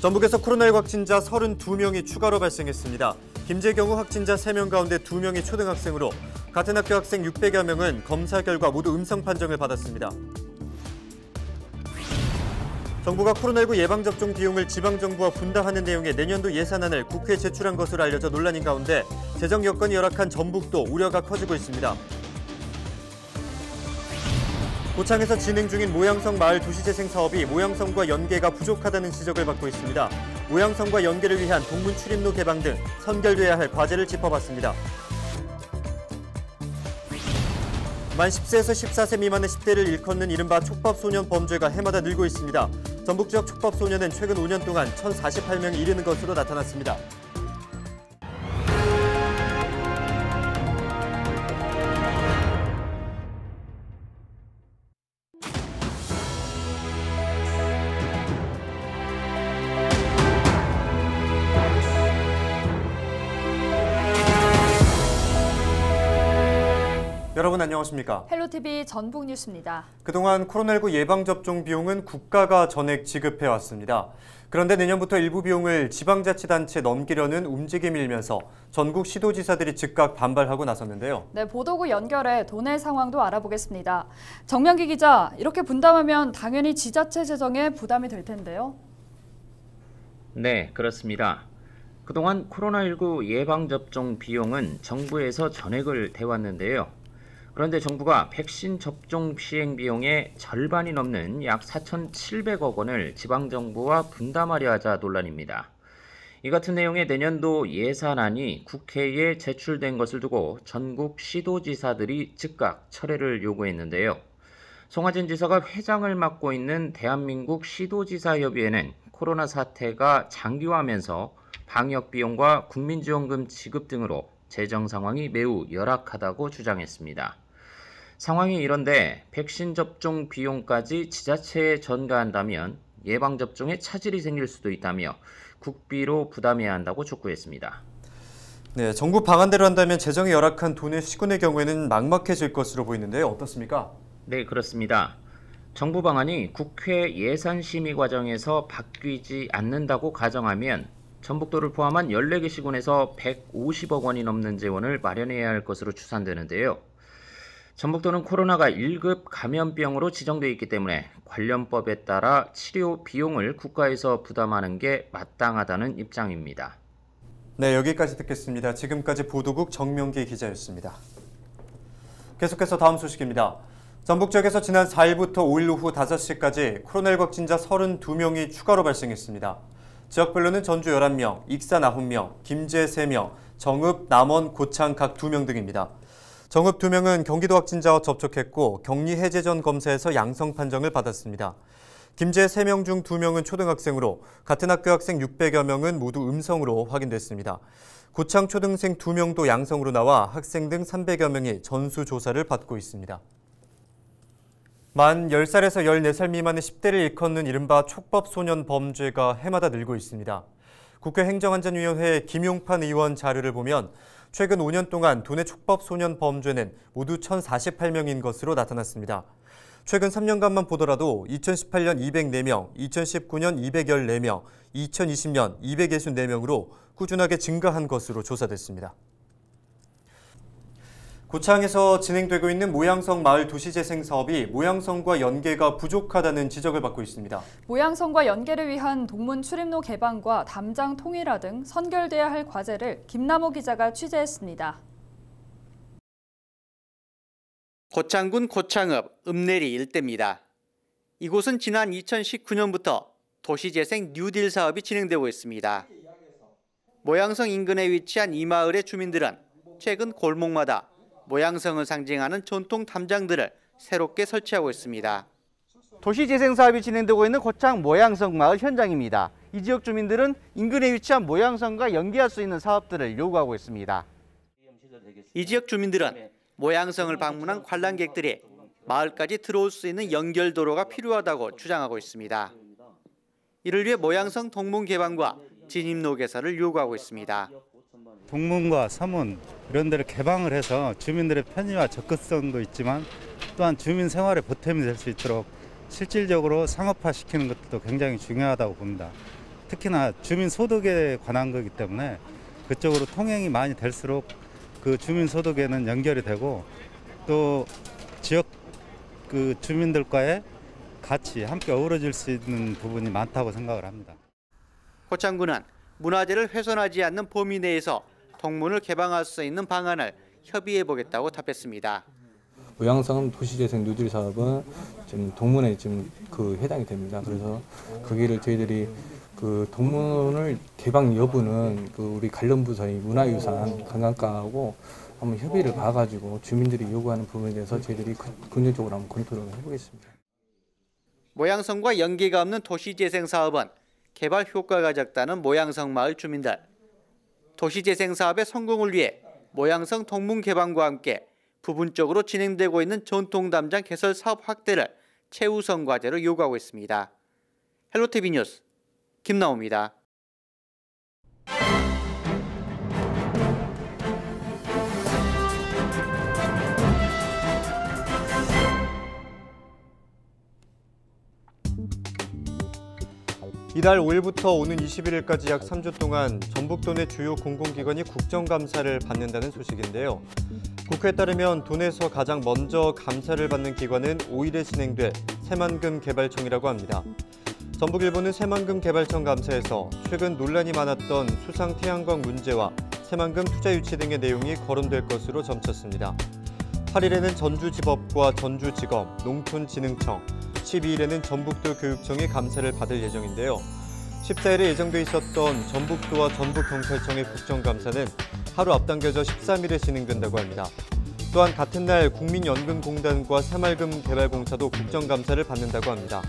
전북에서 코로나19 확진자 32명이 추가로 발생했습니다. 김제경우 확진자 3명 가운데 2명이 초등학생으로 같은 학교 학생 600여 명은 검사 결과 모두 음성 판정을 받았습니다. 정부가 코로나19 예방접종 비용을 지방정부와 분담하는 내용의 내년도 예산안을 국회에 제출한 것으로 알려져 논란인 가운데 재정 여건이 열악한 전북도 우려가 커지고 있습니다. 고창에서 진행 중인 모양성 마을 도시재생 사업이 모양성과 연계가 부족하다는 지적을 받고 있습니다. 모양성과 연계를 위한 동문 출입로 개방 등 선결돼야 할 과제를 짚어봤습니다. 만 10세에서 14세 미만의 10대를 일컫는 이른바 촉밥소년 범죄가 해마다 늘고 있습니다. 전북 지역 촉밥소년은 최근 5년 동안 1,048명이 이르는 것으로 나타났습니다. 여러분 안녕하십니까? 헬로티비 전북 뉴스입니다. 그동안 코로나19 예방접종 비용은 국가가 전액 지급해왔습니다. 그런데 내년부터 일부 비용을 지방자치단체에 넘기려는 움직임이 일면서 전국 시도지사들이 즉각 반발하고 나섰는데요. 네, 보도국 연결해 도내 상황도 알아보겠습니다. 정명기 기자, 이렇게 분담하면 당연히 지자체 재정에 부담이 될 텐데요. 네, 그렇습니다. 그동안 코로나19 예방접종 비용은 정부에서 전액을 대왔는데요. 그런데 정부가 백신 접종 시행 비용의 절반이 넘는 약 4,700억 원을 지방정부와 분담하려 하자 논란입니다. 이 같은 내용의 내년도 예산안이 국회에 제출된 것을 두고 전국 시도지사들이 즉각 철회를 요구했는데요. 송하진 지사가 회장을 맡고 있는 대한민국 시도지사협의회는 코로나 사태가 장기화하면서 방역비용과 국민지원금 지급 등으로 재정 상황이 매우 열악하다고 주장했습니다. 상황이 이런데 백신 접종 비용까지 지자체에 전가한다면 예방접종에 차질이 생길 수도 있다며 국비로 부담해야 한다고 촉구했습니다. 네, 정부 방안대로 한다면 재정이 열악한 도내 시군의 경우에는 막막해질 것으로 보이는데요. 어떻습니까? 네, 그렇습니다. 정부 방안이 국회 예산심의 과정에서 바뀌지 않는다고 가정하면 전북도를 포함한 14개 시군에서 150억 원이 넘는 재원을 마련해야 할 것으로 추산되는데요. 전북도는 코로나가 1급 감염병으로 지정돼 있기 때문에 관련법에 따라 치료 비용을 국가에서 부담하는 게 마땅하다는 입장입니다. 네, 여기까지 듣겠습니다. 지금까지 보도국 정명기 기자였습니다. 계속해서 다음 소식입니다. 전북 지역에서 지난 4일부터 5일 오후 5시까지 코로나19 확진자 32명이 추가로 발생했습니다. 지역별로는 전주 11명, 익산 9명, 김제 3명, 정읍, 남원, 고창 각 2명 등입니다. 정읍 2명은 경기도 확진자와 접촉했고 격리 해제 전 검사에서 양성 판정을 받았습니다. 김제 3명 중 2명은 초등학생으로 같은 학교 학생 600여 명은 모두 음성으로 확인됐습니다. 고창 초등생 2명도 양성으로 나와 학생 등 300여 명이 전수조사를 받고 있습니다. 만 10살에서 14살 미만의 10대를 일컫는 이른바 촉법소년 범죄가 해마다 늘고 있습니다. 국회 행정안전위원회 김용판 의원 자료를 보면 최근 5년 동안 도내 촉법소년 범죄는 모두 1,048명인 것으로 나타났습니다. 최근 3년간만 보더라도 2018년 204명, 2019년 214명, 2020년 264명으로 꾸준하게 증가한 것으로 조사됐습니다. 고창에서 진행되고 있는 모양성 마을 도시재생 사업이 모양성과 연계가 부족하다는 지적을 받고 있습니다. 모양성과 연계를 위한 동문 출입로 개방과 담장 통일화 등 선결돼야 할 과제를 김남호 기자가 취재했습니다. 고창군 고창읍 읍내리 일대입니다. 이곳은 지난 2019년부터 도시재생 뉴딜 사업이 진행되고 있습니다. 모양성 인근에 위치한 이 마을의 주민들은 최근 골목마다 모양성을 상징하는 전통 담장들을 새롭게 설치하고 있습니다. 도시재생 사업이 진행되고 있는 고창 모양성 마을 현장입니다. 이 지역 주민들은 인근에 위치한 모양성과 연계할 수 있는 사업들을 요구하고 있습니다. 이 지역 주민들은 모양성을 방문한 관람객들이 마을까지 들어올 수 있는 연결도로가 필요하다고 주장하고 있습니다. 이를 위해 모양성 동문 개방과 진입로 개설을 요구하고 있습니다. 동문과 서문 이런 데를 개방을 해서 주민들의 편의와 접근성도 있지만 또한 주민 생활에 보탬이 될 수 있도록 실질적으로 상업화시키는 것도 굉장히 중요하다고 봅니다. 특히나 주민소득에 관한 거기 때문에 그쪽으로 통행이 많이 될수록 그 주민소득에는 연결이 되고 또 지역 그 주민들과의 같이 함께 어우러질 수 있는 부분이 많다고 생각을 합니다. 고창군은 문화재를 훼손하지 않는 범위 내에서 동문을 개방할 수 있는 방안을 협의해 보겠다고 답했습니다. 모양성 도시재생 뉴딜 사업은 지금 동문에 지금 그 해당이 됩니다. 그래서 거기를 저희들이 그 동문을 개방 여부는 그 우리 관련 부서의 문화유산 관광과하고 한번 협의를 봐가지고 주민들이 요구하는 부분에 대해서 저희들이 긍정적으로 한번 검토를 해보겠습니다. 모양성과 연계가 없는 도시재생 사업은 개발 효과가 적다는 모양성 마을 주민들. 도시재생 사업의 성공을 위해 모양성 동문 개방과 함께 부분적으로 진행되고 있는 전통담장 개설 사업 확대를 최우선 과제로 요구하고 있습니다. 헬로티비 뉴스 김나오입니다. 이달 5일부터 오는 21일까지 약 3주 동안 전북도 내 주요 공공기관이 국정감사를 받는다는 소식인데요. 국회에 따르면 도내에서 가장 먼저 감사를 받는 기관은 5일에 진행될 새만금 개발청이라고 합니다. 전북일보는 새만금 개발청 감사에서 최근 논란이 많았던 수상 태양광 문제와 새만금 투자 유치 등의 내용이 거론될 것으로 점쳤습니다. 8일에는 전주지법과 전주지검, 농촌진흥청, 12일에는 전북도 교육청이 감사를 받을 예정인데요. 14일에 예정돼 있었던 전북도와 전북경찰청의 국정감사는 하루 앞당겨져 13일에 진행된다고 합니다. 또한 같은 날 국민연금공단과 새만금 개발공사도 국정감사를 받는다고 합니다.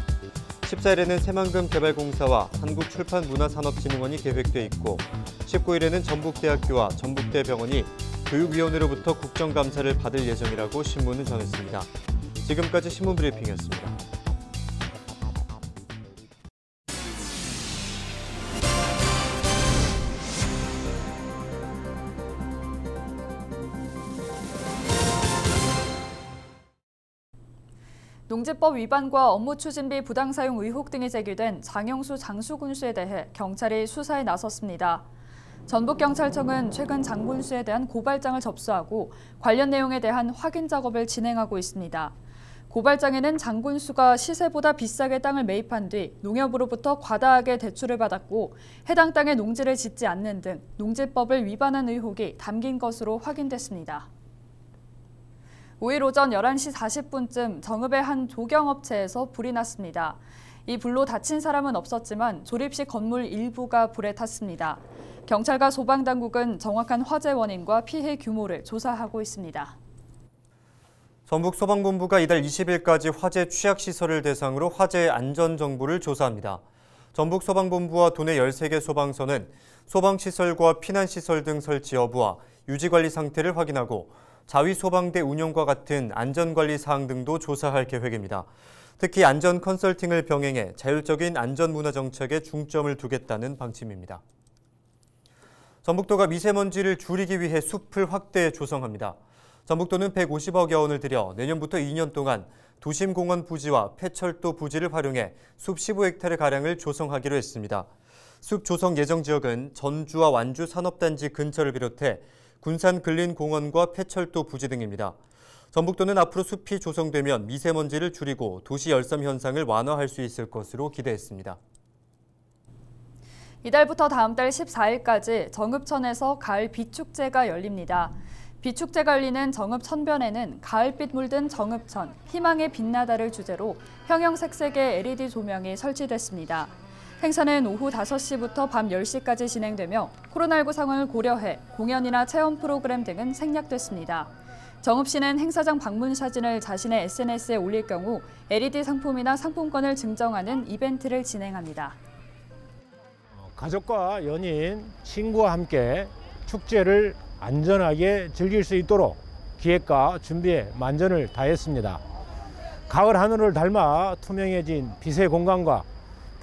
14일에는 새만금 개발공사와 한국출판문화산업진흥원이 계획돼 있고 19일에는 전북대학교와 전북대병원이 교육위원회로부터 국정감사를 받을 예정이라고 신문은 전했습니다. 지금까지 신문브리핑이었습니다. 농지법 위반과 업무추진비 부당사용 의혹 등이 제기된 장영수 장수군수에 대해 경찰이 수사에 나섰습니다. 전북경찰청은 최근 장 군수에 대한 고발장을 접수하고 관련 내용에 대한 확인 작업을 진행하고 있습니다. 고발장에는 장 군수가 시세보다 비싸게 땅을 매입한 뒤 농협으로부터 과다하게 대출을 받았고 해당 땅에 농지를 짓지 않는 등 농지법을 위반한 의혹이 담긴 것으로 확인됐습니다. 5일 오전 11시 40분쯤 정읍의 한 조경업체에서 불이 났습니다. 이 불로 다친 사람은 없었지만 조립식 건물 일부가 불에 탔습니다. 경찰과 소방당국은 정확한 화재 원인과 피해 규모를 조사하고 있습니다. 전북소방본부가 이달 20일까지 화재 취약시설을 대상으로 화재 안전 정보를 조사합니다. 전북소방본부와 도내 13개 소방서는 소방시설과 피난시설 등 설치 여부와 유지관리 상태를 확인하고 자위소방대 운영과 같은 안전관리 사항 등도 조사할 계획입니다. 특히 안전 컨설팅을 병행해 자율적인 안전문화 정책에 중점을 두겠다는 방침입니다. 전북도가 미세먼지를 줄이기 위해 숲을 확대 조성합니다. 전북도는 150억여 원을 들여 내년부터 2년 동안 도심공원 부지와 폐철도 부지를 활용해 숲 15헥타르가량을 조성하기로 했습니다. 숲 조성 예정 지역은 전주와 완주 산업단지 근처를 비롯해 군산 근린공원과 폐철도 부지 등입니다. 전북도는 앞으로 숲이 조성되면 미세먼지를 줄이고 도시 열섬 현상을 완화할 수 있을 것으로 기대했습니다. 이달부터 다음 달 14일까지 정읍천에서 가을 비축제가 열립니다. 비축제가 열리는 정읍 천변에는 가을빛 물든 정읍천, 희망의 빛나다를 주제로 형형색색의 LED 조명이 설치됐습니다. 행사는 오후 5시부터 밤 10시까지 진행되며 코로나19 상황을 고려해 공연이나 체험 프로그램 등은 생략됐습니다. 정읍시는 행사장 방문 사진을 자신의 SNS에 올릴 경우 LED 상품이나 상품권을 증정하는 이벤트를 진행합니다. 가족과 연인, 친구와 함께 축제를 안전하게 즐길 수 있도록 기획과 준비에 만전을 다했습니다. 가을 하늘을 닮아 투명해진 빛의 공간과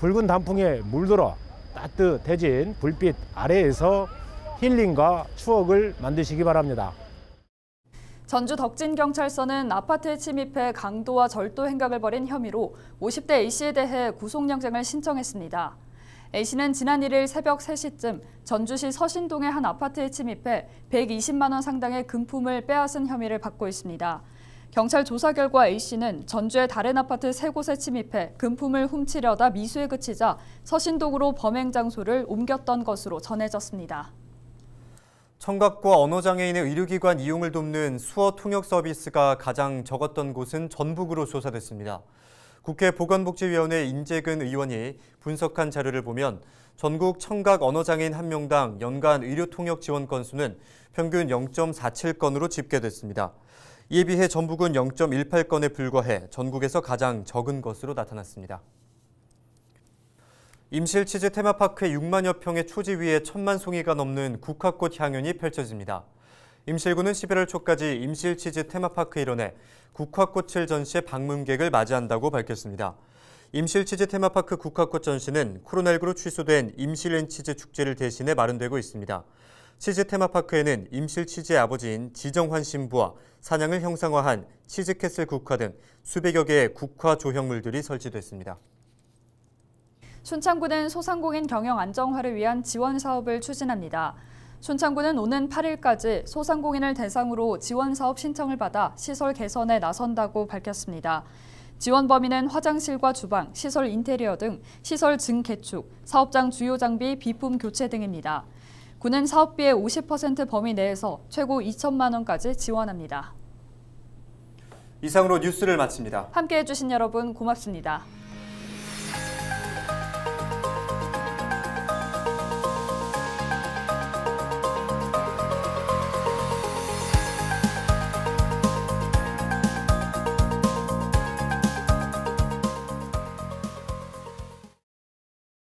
붉은 단풍에 물들어 따뜻해진 불빛 아래에서 힐링과 추억을 만드시기 바랍니다. 전주 덕진경찰서는 아파트에 침입해 강도와 절도 행각을 벌인 혐의로 50대 A씨에 대해 구속영장을 신청했습니다. A씨는 지난 1일 새벽 3시쯤 전주시 서신동의 한 아파트에 침입해 120만 원 상당의 금품을 빼앗은 혐의를 받고 있습니다. 경찰 조사 결과 A씨는 전주의 다른 아파트 3곳에 침입해 금품을 훔치려다 미수에 그치자 서신동으로 범행 장소를 옮겼던 것으로 전해졌습니다. 청각과 언어장애인의 의료기관 이용을 돕는 수어 통역 서비스가 가장 적었던 곳은 전북으로 조사됐습니다. 국회 보건복지위원회 인재근 의원이 분석한 자료를 보면 전국 청각 언어장애인 1명당 연간 의료통역 지원 건수는 평균 0.47건으로 집계됐습니다. 이에 비해 전북은 0.18건에 불과해 전국에서 가장 적은 것으로 나타났습니다. 임실치즈 테마파크의 6만여 평의 초지 위에 1,000만 송이가 넘는 국화꽃 향연이 펼쳐집니다. 임실구는 11월 초까지 임실치즈 테마파크 일원에 국화꽃을 전시해 방문객을 맞이한다고 밝혔습니다. 임실치즈 테마파크 국화꽃 전시는 코로나19로 취소된 임실앤치즈 축제를 대신해 마련되고 있습니다. 치즈 테마파크에는 임실치즈의 아버지인 지정환 신부와 사냥을 형상화한 치즈캐슬 국화 등 수백여 개의 국화 조형물들이 설치됐습니다. 순창구는 소상공인 경영 안정화를 위한 지원 사업을 추진합니다. 순창구는 오는 8일까지 소상공인을 대상으로 지원 사업 신청을 받아 시설 개선에 나선다고 밝혔습니다. 지원 범위는 화장실과 주방, 시설 인테리어 등 시설 증개축, 사업장 주요 장비 비품 교체 등입니다. 구는 사업비의 50% 범위 내에서 최고 2천만 원까지 지원합니다. 이상으로 뉴스를 마칩니다. 함께해 주신 여러분 고맙습니다.